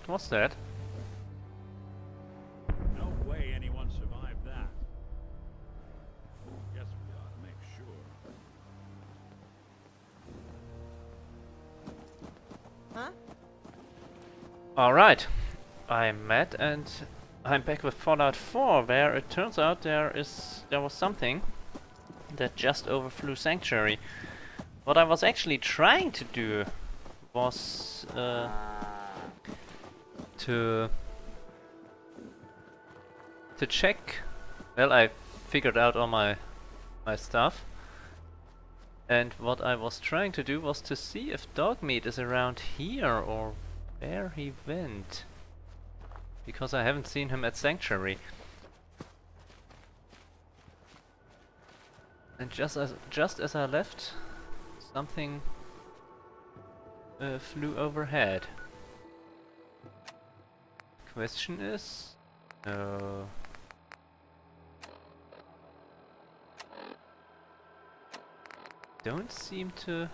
What was that? No way anyone survived that. Guess we ought to make sure. Huh? Alright. I'm Matt and I'm back with Fallout 4, where it turns out there was something that just overflew Sanctuary. What I was actually trying to do was to check. Well, I figured out all my stuff, and what I was trying to do was to see if Dogmeat is around here or where he went, because I haven't seen him at Sanctuary. And just as I left, something flew overhead. Question is, no. Don't seem to.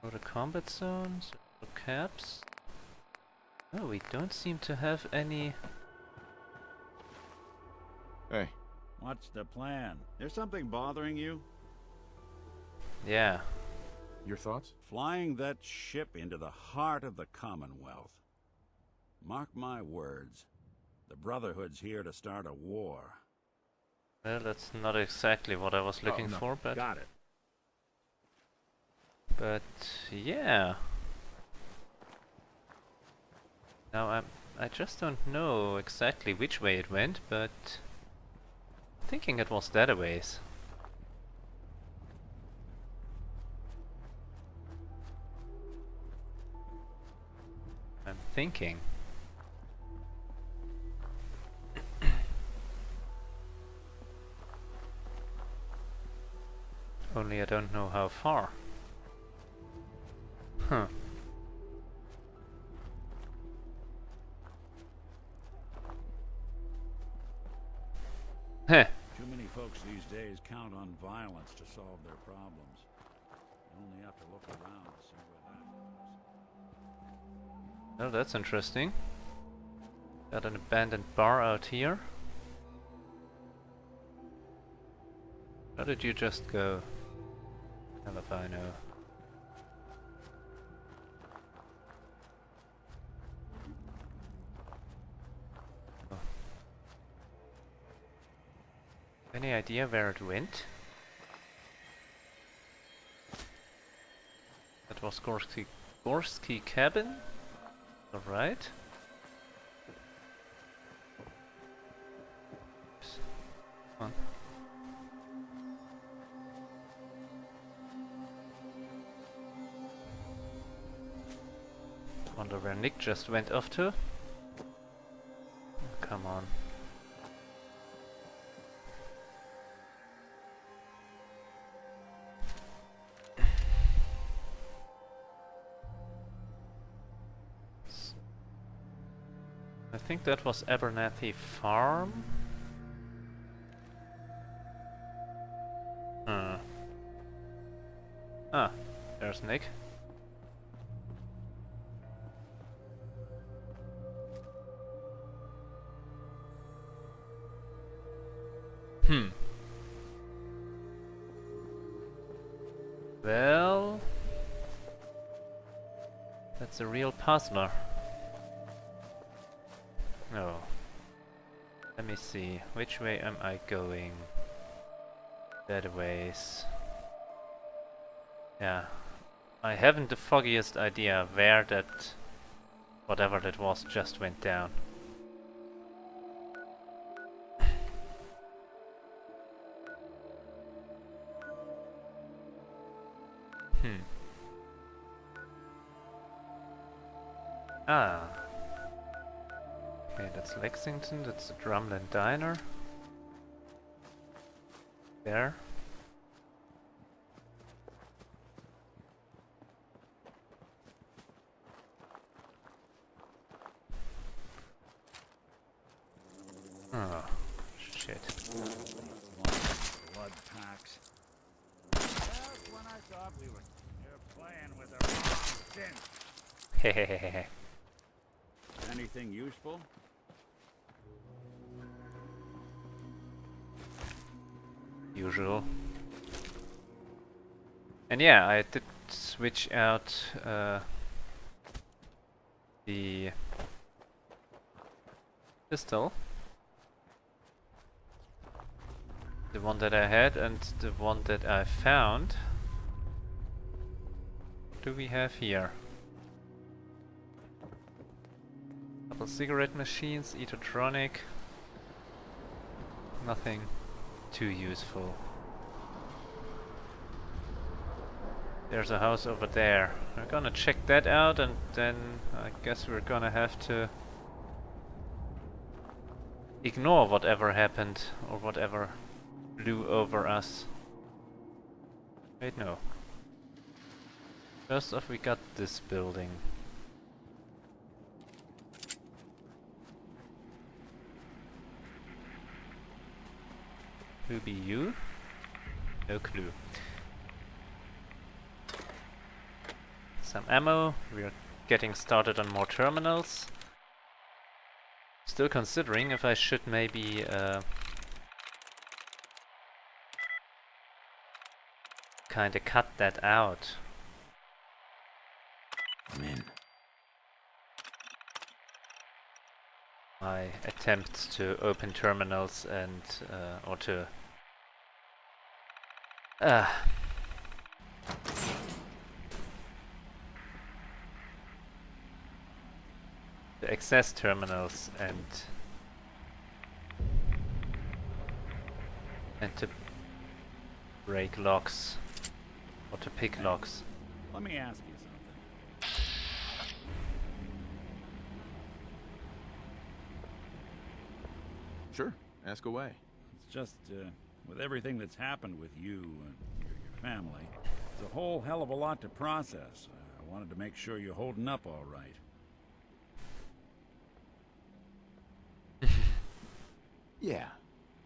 Go to combat zones, or caps. Oh, we don't seem to have any. Hey. What's the plan? There's something bothering you? Yeah. Your thoughts? Flying that ship into the heart of the Commonwealth. Mark my words. The Brotherhood's here to start a war. Well, that's not exactly what I was looking for, but... Got it. But, yeah. Now I just don't know exactly which way it went, but... I'm thinking it was that a ways. I'm thinking. Only I don't know how far. Huh. Heh. Too many folks these days count on violence to solve their problems. You only have to look around to see where that goes. Well, that's interesting. Got an abandoned bar out here. How did you just go? Hell if I know. Oh. Any idea where it went? That was Gorski cabin? Alright. Come on. Wonder where Nick just went off to. Come on. I think that was Abernathy Farm. Ah, there's Nick. Well, that's a real puzzler. No. Let me see. Which way am I going? That ways. Yeah. I haven't the foggiest idea where that... whatever that was just went down. Ah. Okay, that's Lexington, that's the Drumlin Diner. There. Oh, shit. Blood packs. Just when I thought we were Playing with the wrong sin. Hehehehe. Anything useful? Usual. And yeah, I did switch out the pistol. The one that I had and the one that I found. What do we have here? Couple cigarette machines, electronic. Nothing too useful. There's a house over there. We're gonna check that out and then I guess we're gonna have to ignore whatever happened or whatever flew over us. Wait, no. First off, we got this building. Who be you? No clue. Some ammo. We are getting started on more terminals. Still considering if I should maybe kinda cut that out. I'm in. My attempts to open terminals and or to access terminals and to break locks or to pick locks. Let me ask you something. Sure, ask away. It's just, with everything that's happened with you and your family, it's a whole hell of a lot to process. I wanted to make sure you're holding up all right. Yeah,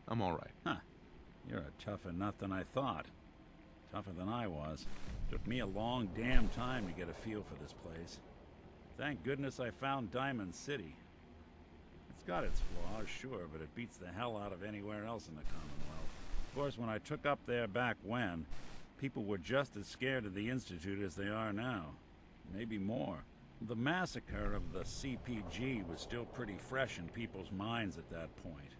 I'm alright. Huh. You're a tougher nut than I thought. Tougher than I was. Took me a long damn time to get a feel for this place. Thank goodness I found Diamond City. It's got its flaws, sure, but it beats the hell out of anywhere else in the Commonwealth. Of course, when I took up there back when, people were just as scared of the Institute as they are now. Maybe more. The massacre of the CPG was still pretty fresh in people's minds at that point.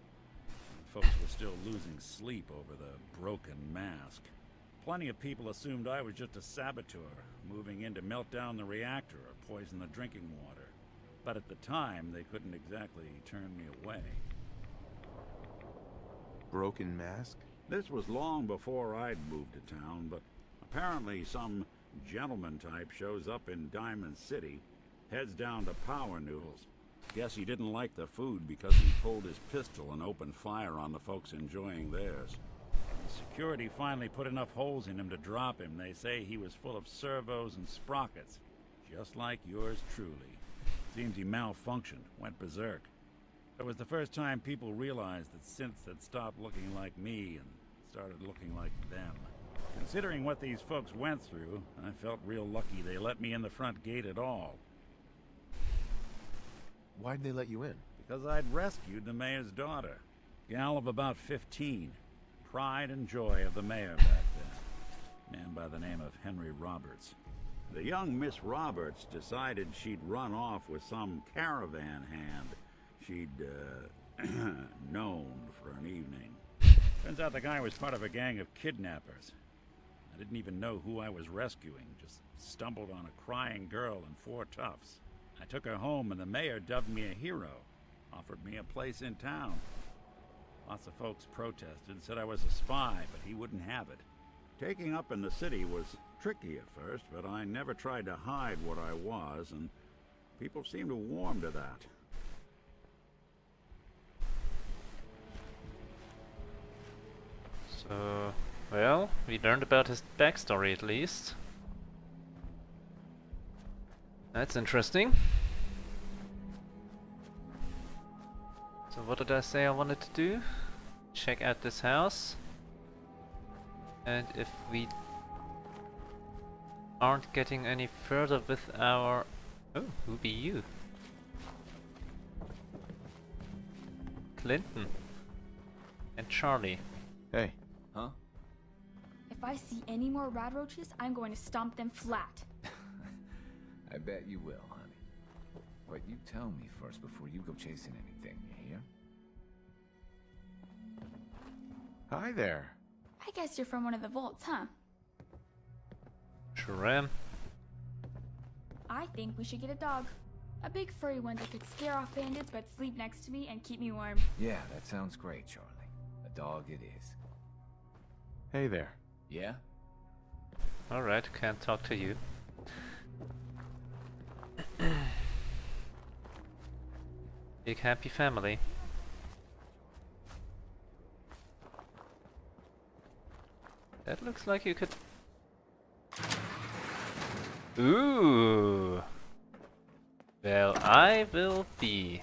Folks were still losing sleep over the broken mask. Plenty of people assumed I was just a saboteur, moving in to melt down the reactor or poison the drinking water. But at the time, they couldn't exactly turn me away. Broken mask? This was long before I'd moved to town, but apparently some gentleman type shows up in Diamond City, heads down to Power Noodles. Guess he didn't like the food because he pulled his pistol and opened fire on the folks enjoying theirs. Security finally put enough holes in him to drop him. They say he was full of servos and sprockets, just like yours truly. Seems he malfunctioned, went berserk. It was the first time people realized that synths had stopped looking like me and started looking like them. Considering what these folks went through, I felt real lucky they let me in the front gate at all. Why'd they let you in? Because I'd rescued the mayor's daughter. Gal of about 15. Pride and joy of the mayor back then. Man by the name of Henry Roberts. The young Miss Roberts decided she'd run off with some caravan hand she'd, known for an evening. Turns out the guy was part of a gang of kidnappers. I didn't even know who I was rescuing, just stumbled on a crying girl and 4 toughs. I took her home and the mayor dubbed me a hero, offered me a place in town. Lots of folks protested, said I was a spy, but he wouldn't have it. Taking up in the city was tricky at first, but I never tried to hide what I was, and people seemed to warm to that. So, well, we learned about his backstory at least. That's interesting. So what did I say I wanted to do? Check out this house. And if we aren't getting any further with our... Oh, who be you? Clinton. And Charlie. Hey, Huh? If I see any more rad roaches, I'm going to stomp them flat. I bet you will, honey. But you tell me first before you go chasing anything, you hear? hi there. I guess you're from one of the vaults, huh? Sure am. I think we should get a dog. A big furry one that could scare off bandits but sleep next to me and keep me warm. Yeah, that sounds great, Charlie. A dog it is. Hey there. Yeah? Alright, can't talk to you. Big happy family. That looks like you could... Ooh! Well, I will be.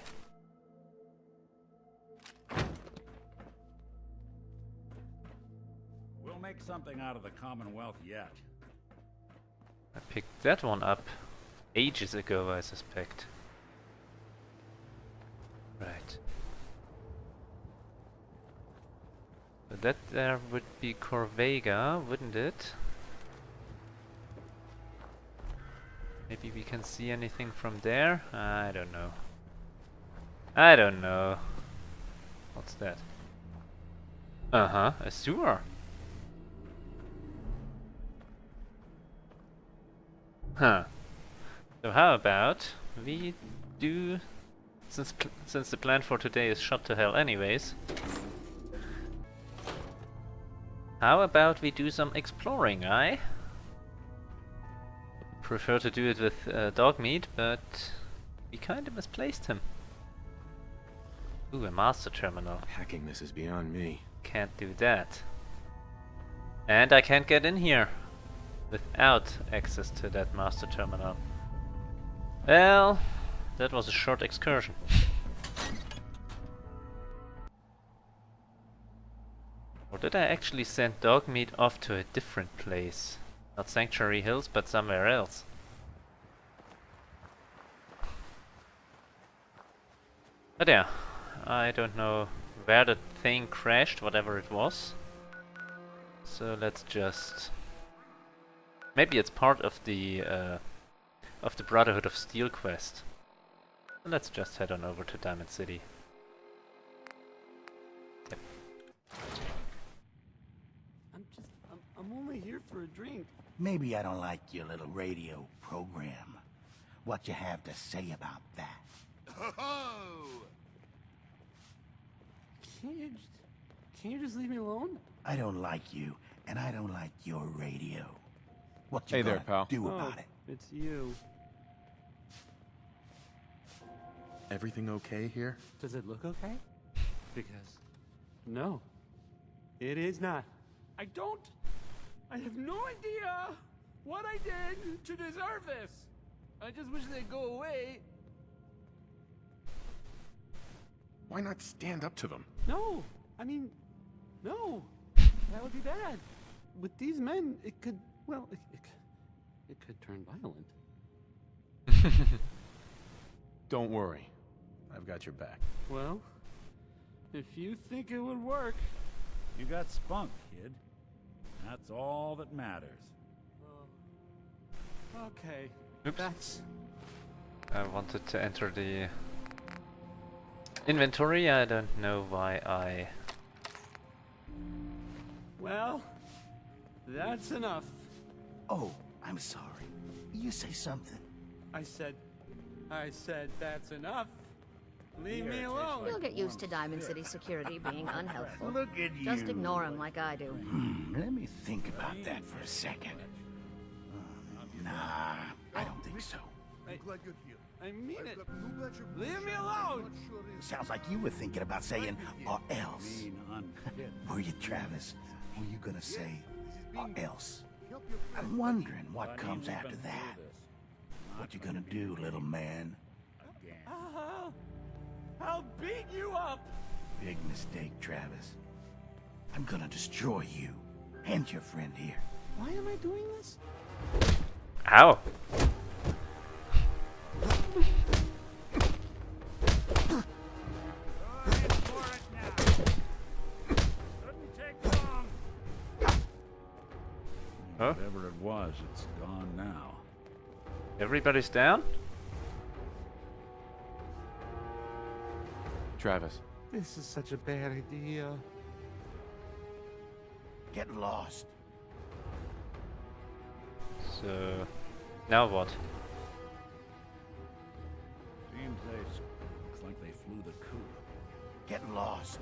We'll make something out of the Commonwealth yet. I picked that one up ages ago, I suspect. Right. So that there would be Corvega, wouldn't it? Maybe we can see anything from there? I don't know. I don't know. What's that? Uh-huh, a sewer. Huh. So how about we do, since the plan for today is shot to hell anyways, how about we do some exploring, eh? Prefer to do it with Dogmeat, but we kinda misplaced him. Ooh, a master terminal. Hacking this is beyond me. Can't do that. And I can't get in here without access to that master terminal. Well, that was a short excursion. Or did I actually send Dogmeat off to a different place? Not Sanctuary Hills, but somewhere else. But yeah, I don't know where the thing crashed, whatever it was. So let's just... Maybe it's part of the Brotherhood of Steel quest. Let's just head on over to Diamond City. Yep. I'm only here for a drink. Maybe I don't like your little radio program. What you have to say about that? Can't you just leave me alone? I don't like you, and I don't like your radio. What you Hey there, gonna pal. do about it? It's you. Everything okay here? Does it look okay? Because, no, it is not. I have no idea what I did to deserve this. I just wish they'd go away. Why not stand up to them? No, I mean, no, that would be bad. With these men, it could, well, it could turn violent. Don't worry. I've got your back. Well, if you think it would work. You got spunk, kid. That's all that matters. Okay. Oops. That's... I wanted to enter the inventory. I don't know why I... Well, that's enough. Oh, I'm sorry. You say something. I said that's enough. Leave me alone. You'll get used to Diamond City security being unhelpful. Look at you. Just ignore him like I do. Let me think about that for a second. Nah, I don't think so. I mean it. Leave me alone. Sounds like you were thinking about saying, or else. Being unfit. Were you, Travis? Were you gonna say, or else? I'm wondering what comes after that. What you gonna do, little man? I'll beat you up. Big mistake, Travis. I'm gonna destroy you and your friend here. Why am I doing this? Ow! Going for it now. Shouldn't take long. Huh? Whatever it was, it's gone now. Everybody's down? Travis. This is such a bad idea. Get lost. So, now what? Seems looks like they flew the coop. Get lost.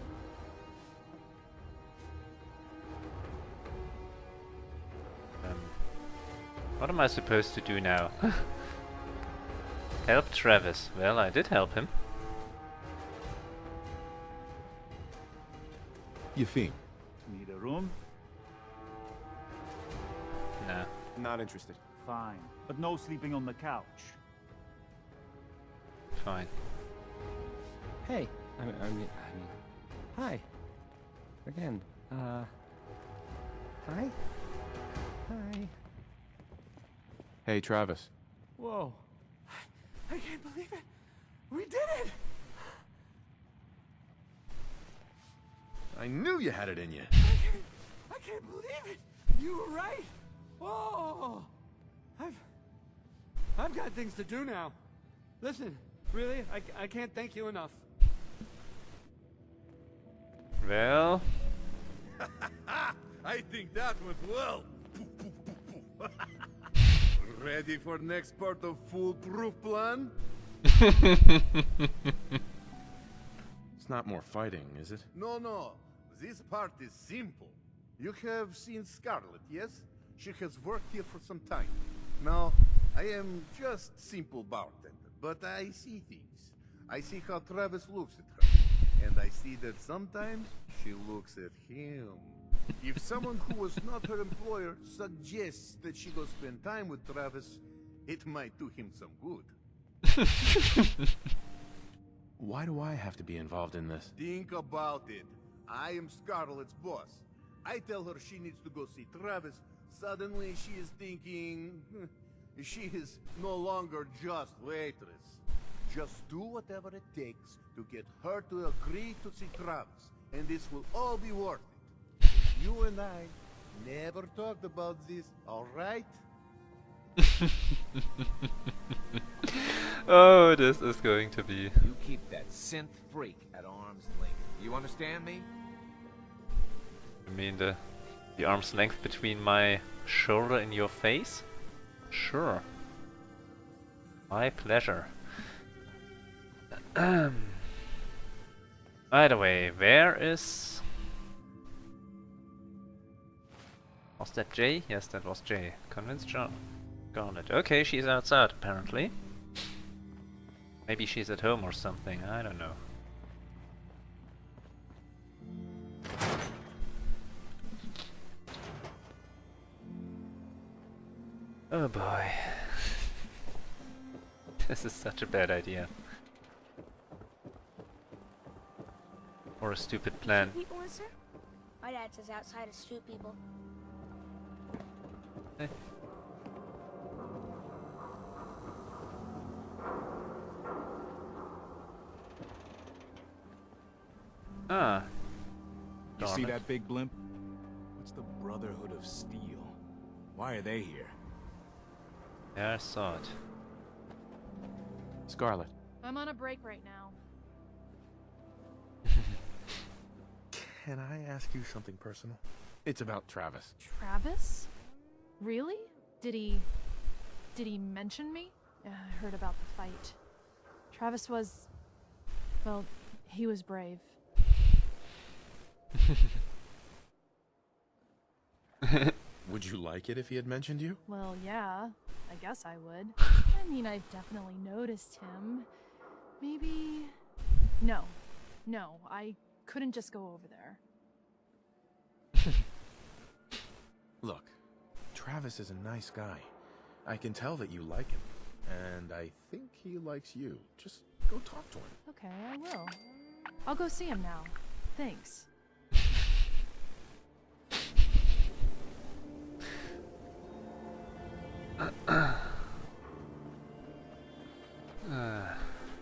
What am I supposed to do now? Help Travis. Well, I did help him. Yefim. Need a room? Nah. Not interested. Fine. But no sleeping on the couch. Fine. Hey, I mean, hi. Again, hi? Hi. Hey, Travis. Whoa. I can't believe it. We did it. I knew you had it in you. I can't believe it. You were right. Oh. I've got things to do now. Listen, really, I can't thank you enough. Well, I think that went well. Ready for next part of foolproof plan? It's not more fighting, is it? No. This part is simple. You have seen Scarlet, yes? She has worked here for some time. Now, I am just simple bartender, but I see things. I see how Travis looks at her, and I see that sometimes she looks at him. If someone who was not her employer suggests that she go spend time with Travis, it might do him some good. Why do I have to be involved in this? Think about it. I am Scarlet's boss. I tell her she needs to go see Travis. Suddenly she is thinking... she is no longer just waitress. Just do whatever it takes to get her to agree to see Travis. And this will all be worth it. You and I never talked about this, alright? oh, this is going to be... You keep that synth freak at arm's length. You understand me? I mean the arm's length between my shoulder and your face? Sure. My pleasure. By the way, where is... Was that Jay? Yes, that was Jay. Convince John. Garnet. Okay, she's outside apparently. Maybe she's at home or something, I don't know. Oh boy. This is such a bad idea. Or a stupid plan. Shoot people, sir? My dad says outside is shoot people. Eh. Ah. You Darn see it. that big blimp? What's the Brotherhood of Steel? Why are they here? Yeah, I saw it. Scarlet. I'm on a break right now. Can I ask you something personal? It's about Travis. Travis? Really? Did he mention me? I heard about the fight. Travis was... well, he was brave. Would you like it if he had mentioned you? Well, yeah. I guess I would. I mean, I've definitely noticed him. Maybe... No. No, I couldn't just go over there. Look, Travis is a nice guy. I can tell that you like him. And I think he likes you. Just go talk to him. Okay, I will. I'll go see him now. Thanks.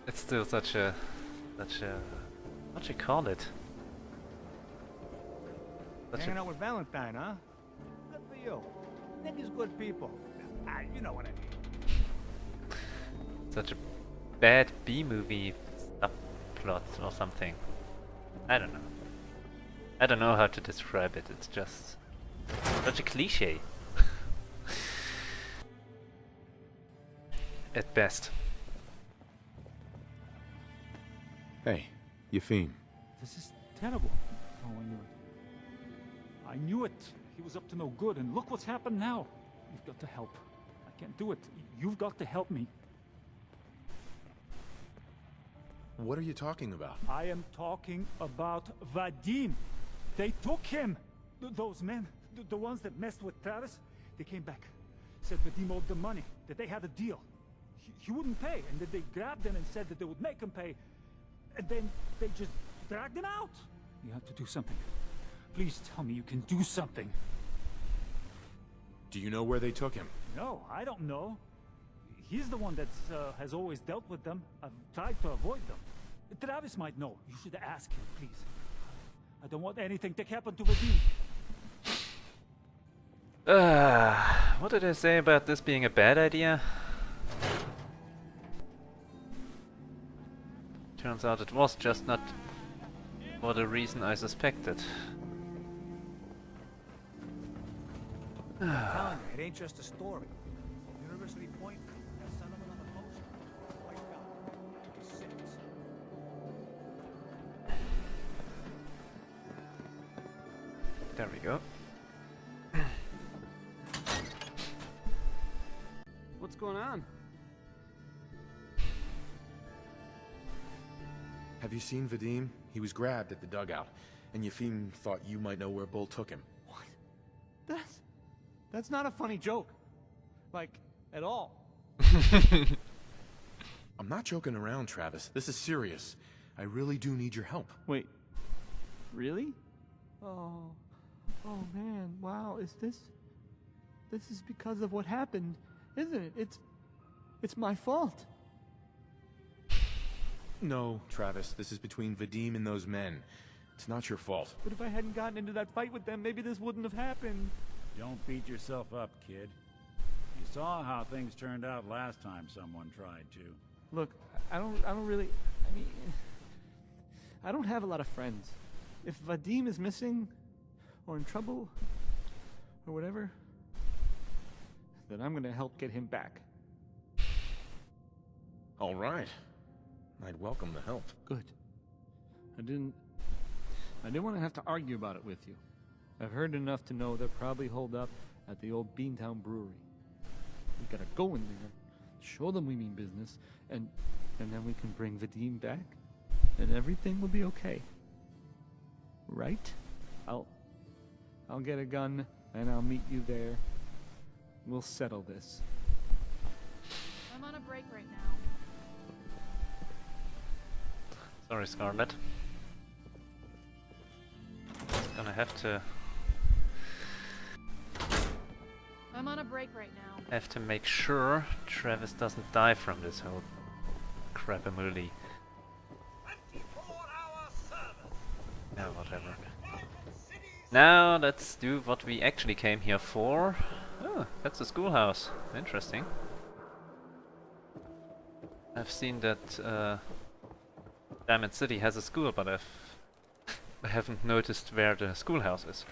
It's still such a what you call it? Hanging out with Valentine, huh? Good for you. Niggas good people. You know what I mean. Such a bad B-movie subplot or something. I don't know. I don't know how to describe it. It's just such a cliche. At best. Hey, Yefim. This is terrible. Oh, I knew it. I knew it. He was up to no good, and look what's happened now. You've got to help. I can't do it. You've got to help me. What are you talking about? I am talking about Vadim. They took him. Those men, the ones that messed with Travis, they came back. Said Vadim owed them money, that they had a deal. He wouldn't pay, and that they grabbed him and said that they would make him pay. And then they just dragged him out. You have to do something. Please tell me you can do something. Do you know where they took him? No, I don't know. He's the one that has always dealt with them. I've tried to avoid them. Travis might know. You should ask him, please. I don't want anything to happen to Vadim. What did I say about this being a bad idea? Turns out it was just not for the reason I suspected. I'm telling you, it ain't just a story. University Point has settlement on the post. White guy. 56. There we go. What's going on? Have you seen Vadim? He was grabbed at the dugout, and Yefim thought you might know where Bull took him. What? That's not a funny joke. Like, at all. I'm not joking around, Travis. This is serious. I really do need your help. Wait. Really? Oh. Oh man, wow, is this... This is because of what happened, isn't it? It's my fault. No, Travis, this is between Vadim and those men. It's not your fault. But if I hadn't gotten into that fight with them, maybe this wouldn't have happened. Don't beat yourself up, kid. You saw how things turned out last time someone tried to. Look, I don't really... I mean... I don't have a lot of friends. If Vadim is missing, or in trouble, or whatever, then I'm gonna help get him back. All right. I'd welcome the help. Good. I didn't want to have to argue about it with you. I've heard enough to know they're probably holed up at the old Beantown Brewery. We gotta go in there, show them we mean business, and then we can bring Vadim back, and everything will be okay. Right? I'll get a gun, and I'll meet you there. We'll settle this. I'm on a break right now. Sorry, Scarlet. Gonna have to I'm on a break right now. make sure Travis doesn't die from this whole crap-a-mooley. Yeah, whatever. Now let's do what we actually came here for. Oh, that's the schoolhouse. Interesting. I've seen that Diamond City has a school, but I haven't noticed where the schoolhouse is.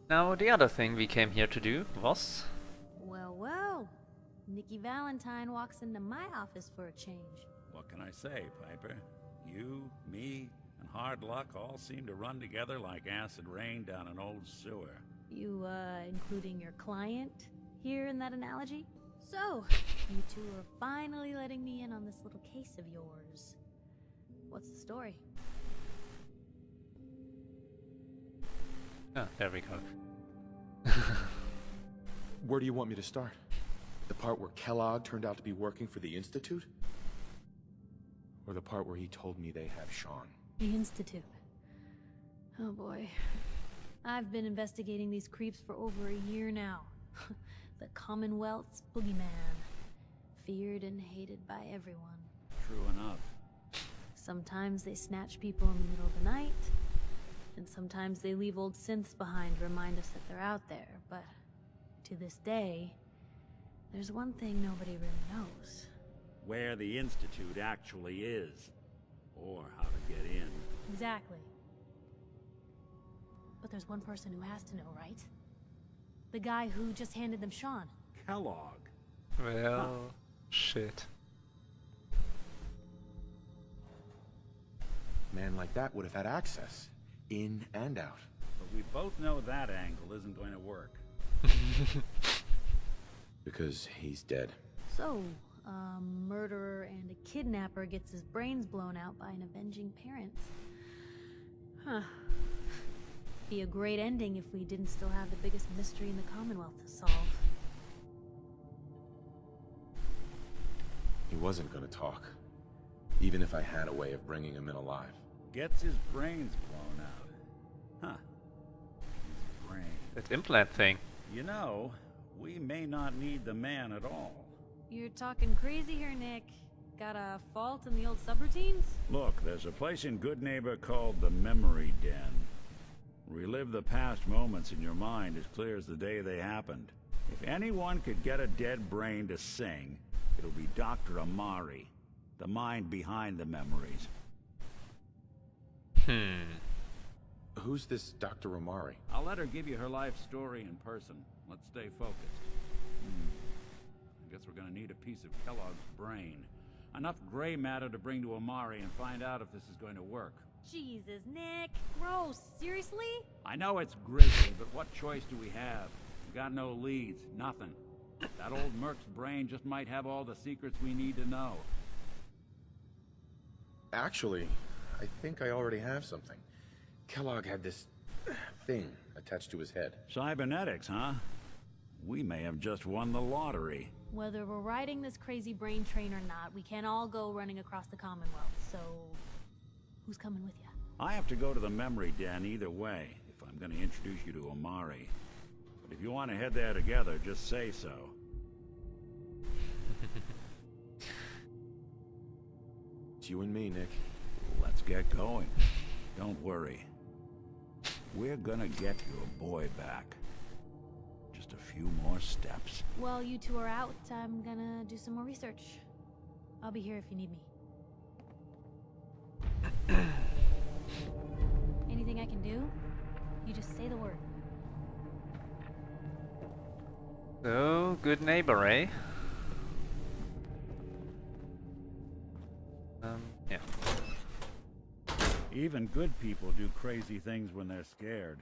Now the other thing we came here to do was... Well, well. Nikki Valentine walks into my office for a change. What can I say, Piper? You, me, and hard luck all seem to run together like acid rain down an old sewer. You, including your client here in that analogy? So, you two are finally letting me in on this little case of yours. What's the story? Oh, there we go. Where do you want me to start? The part where Kellogg turned out to be working for the Institute? Or the part where he told me they have Sean? The Institute. Oh boy. I've been investigating these creeps for over a year now. The Commonwealth's boogeyman. Feared and hated by everyone. True enough. Sometimes they snatch people in the middle of the night, and sometimes they leave old synths behind to remind us that they're out there, but to this day, there's one thing nobody really knows. Where the Institute actually is. Or how to get in. Exactly. But there's one person who has to know, right? The guy who just handed them Sean. Kellogg. Well, shit. Man like that would have had access, in and out. But we both know that angle isn't going to work. Because he's dead. So, a murderer and a kidnapper gets his brains blown out by an avenging parent. Huh. Be a great ending if we didn't still have the biggest mystery in the Commonwealth to solve. He wasn't gonna talk. Even if I had a way of bringing him in alive. Gets his brains blown out. Huh. His brain. That implant thing. You know, we may not need the man at all. You're talking crazy here, Nick. Got a fault in the old subroutines? Look, there's a place in Good Neighbor called the Memory Den. Relive the past moments in your mind as clear as the day they happened. If anyone could get a dead brain to sing, it'll be Dr. Amari, the mind behind the memories. Who's this Dr. Amari? I'll let her give you her life story in person. Let's stay focused. I guess we're gonna need a piece of Kellogg's brain. Enough gray matter to bring to Amari and find out if this is going to work. Jesus, Nick. Gross. Seriously? I know it's grisly, but what choice do we have? We got no leads, nothing. That old merc's brain just might have all the secrets we need to know. Actually, I think I already have something. Kellogg had this thing attached to his head. Cybernetics, huh? We may have just won the lottery. Whether we're riding this crazy brain train or not, we can't all go running across the Commonwealth, so... who's coming with you? I have to go to the Memory Den either way, if I'm going to introduce you to Amari. But if you want to head there together, just say so. It's you and me, Nick. Let's get going. Don't worry. We're gonna get your boy back. Just a few more steps. While you two are out, I'm gonna do some more research. I'll be here if you need me. Anything I can do? You just say the word. So, good neighbor, eh? Yeah. Even good people do crazy things when they're scared.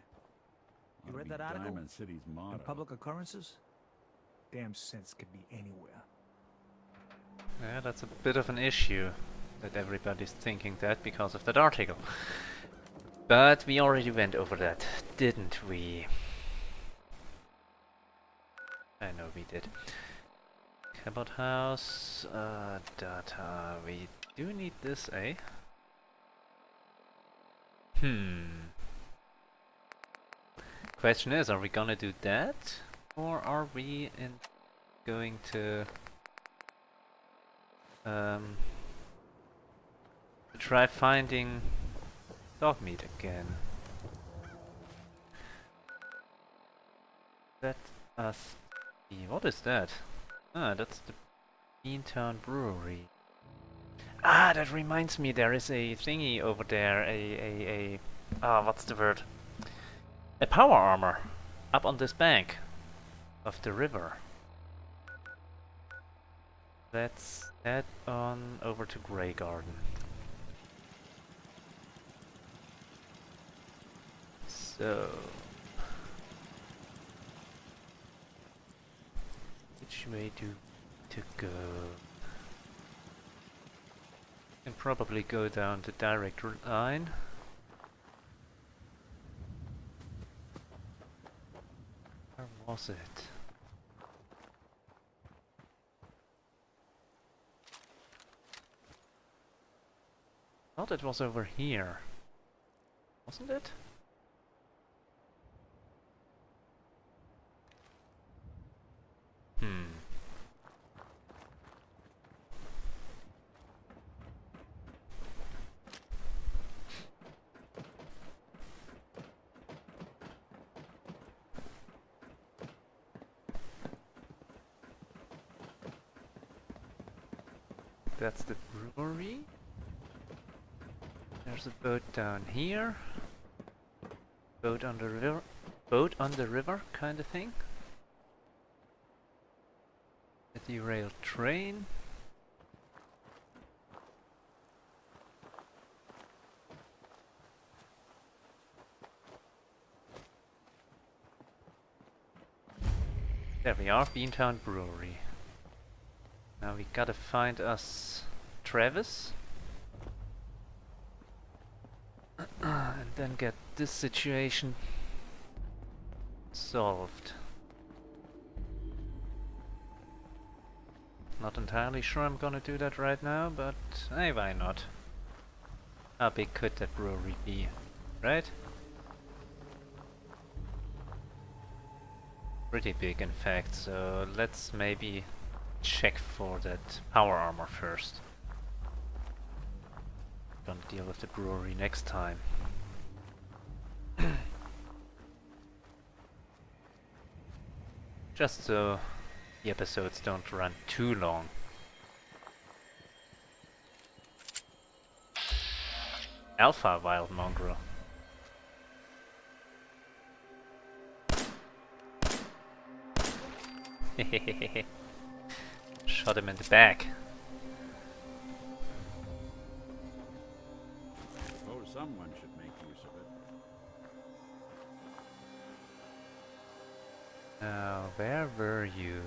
You Ought read to that be article? Diamond City's motto. And public occurrences? Damn sense could be anywhere. Yeah, that's a bit of an issue that everybody's thinking that because of that article. But we already went over that, didn't we? I know we did. Cabot House, data. We do need this, eh? Question is, are we gonna do that? Or are we going to try finding Dogmeat again? Let us see. What is that? Ah, that's the Beantown Brewery. Ah, that reminds me, there is a thingy over there, what's the word? A power armor up on this bank of the river. Let's head on over to Grey Garden. So, which way to go? Can probably go down the direct line. Where was it? Thought it was over here. Wasn't it? that's the brewery. There's a boat down here. Boat on the river. Boat on the river kind of thing. A derailed train. There we are, Beantown Brewery. Now we gotta find us Travis. And then get this situation solved. Not entirely sure I'm gonna do that right now, but hey, why not? How big could that brewery be, right? Pretty big in fact, so let's maybe check for that power armor first. Gonna deal with the brewery next time. Just so the episodes don't run too long. Alpha Wild Mongrel. Shot him in the back. Oh, someone should make use of it. Now, where were you?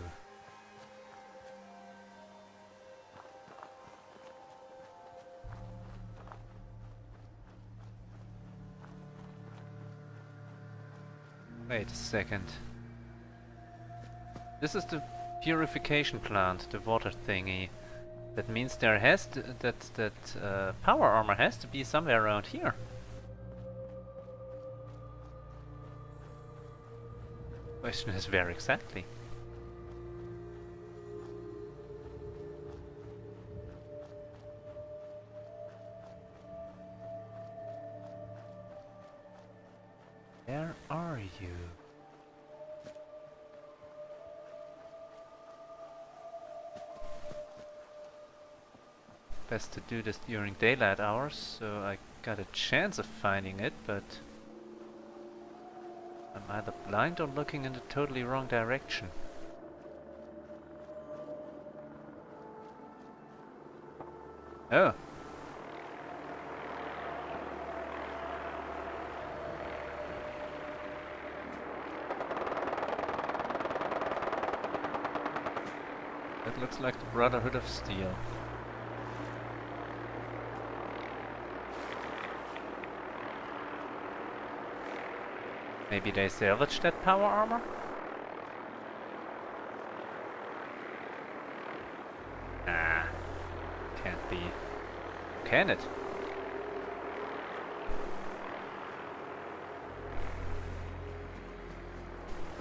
Wait a second. This is the purification plant, the water thingy. That means there has to, that power armor has to be somewhere around here. Question is where exactly? Where are you? Best to do this during daylight hours, so I got a chance of finding it, but I'm either blind or looking in the totally wrong direction. Oh. That looks like the Brotherhood of Steel. Maybe they salvaged that power armor? Nah, can't be. Can it?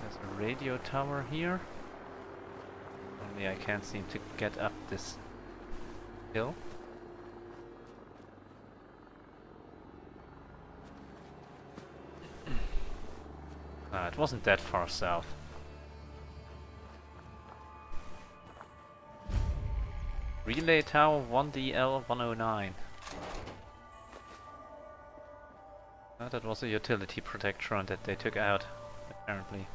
There's a radio tower here. Only I can't seem to get up this hill. It wasn't that far south. Relay Tower 1DL109. That was a utility protectron that they took out, apparently.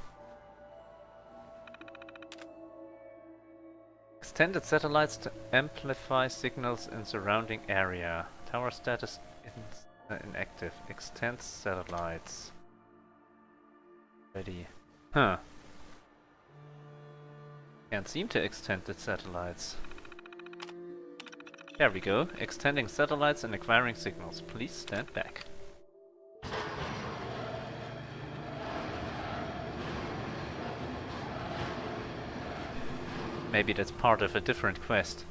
Extended satellites to amplify signals in surrounding area. Tower status inactive. Extend satellites. Ready. Huh. Can't seem to extend the satellites. There we go. Extending satellites and acquiring signals. Please stand back. Maybe that's part of a different quest.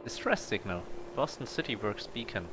Distress signal. Boston City Works beacon.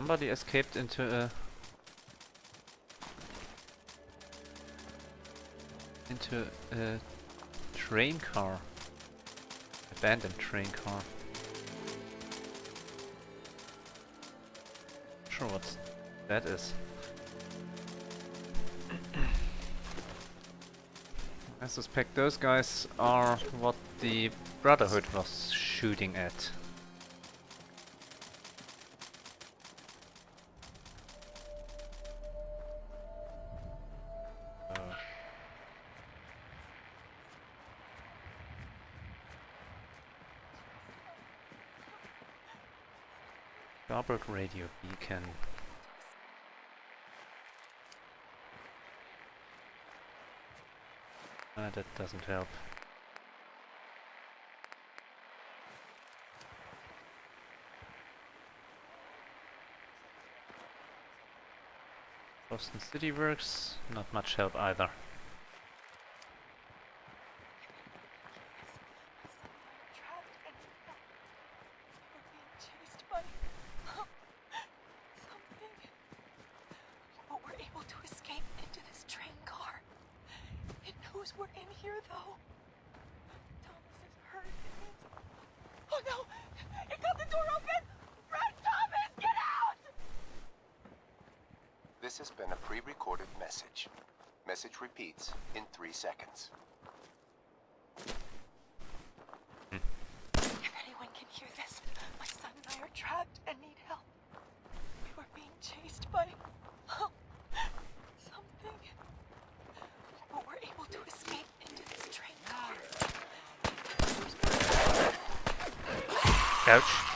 Somebody escaped into a train car. Abandoned train car. Not sure what that is. I suspect those guys are what the Brotherhood was shooting at. Garbled radio beacon. That doesn't help. Boston City Works, not much help either. This has been a pre-recorded message. Message repeats in 3 seconds. If anyone can hear this, my son and I are trapped and need help. We were being chased by something, but we're able to escape into this train car. Ouch.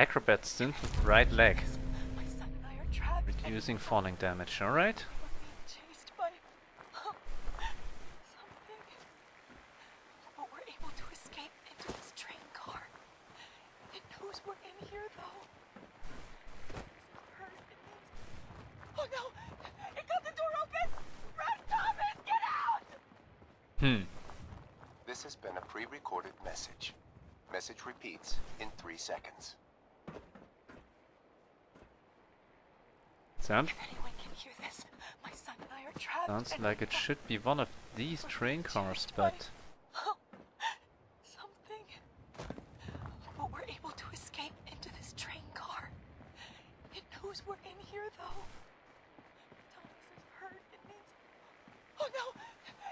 Acrobat stint, right leg. Reducing falling damage, alright? This has been a pre-recorded message. Message repeats in 3 seconds. Sounds Sounds like it should be one of these train cars, but something. But we're able to escape into this train car. It knows we're in here though. Thomas is hurt. It means oh no!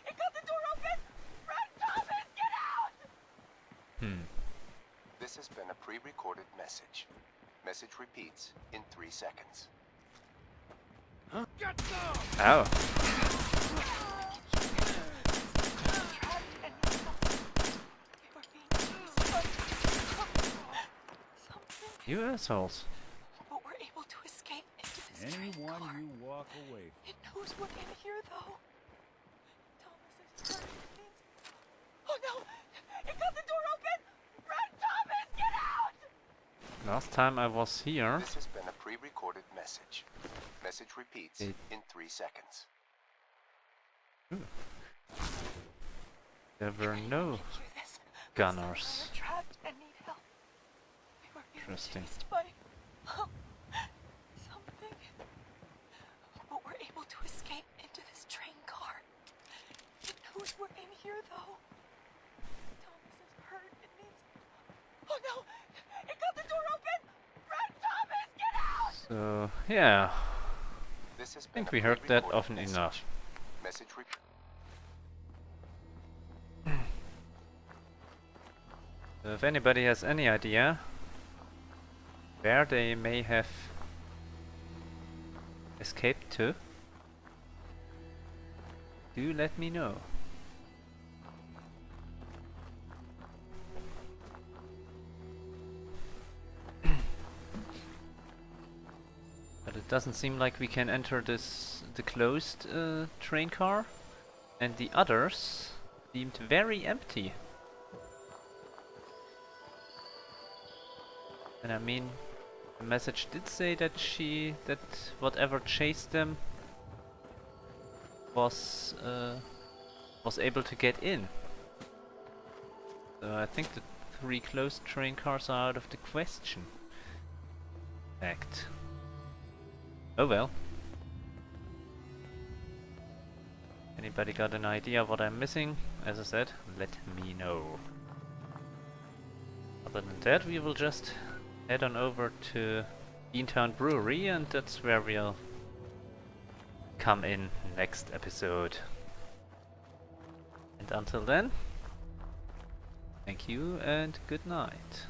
It got the door open! Run, Thomas! Get out! This has been a pre-recorded message. Message repeats in 3 seconds. Ow. You assholes. But we're able to escape into this Anyone train car. you walk away from. It knows we're in here though. Thomas is hurt. It means oh no! It got the door open! Run, Thomas! Get out! Last time I was here, This has been a pre-recorded message. Message repeats in 3 seconds. there were no gunners. Trapped and need help. We were being Interesting. chased by something. But we're able to escape into this train car. It knows we're in here though. Thomas is hurt. It means oh no! It got the door open! Run, Thomas! Get out! So, yeah. This has I think been we a heard that pre-recorded often message. enough. Message So if anybody has any idea where they may have escaped to, do let me know. But it doesn't seem like we can enter the closed train car, and the others seemed very empty. And I mean, The message did say that whatever chased them was able to get in. So I think the 3 closed train cars are out of the question. Fact. Oh well. Anybody got an idea of what I'm missing? As I said, let me know. Other than that, we will just head on over to Beantown Brewery, and that's where we'll come in next episode. And until then, thank you and good night.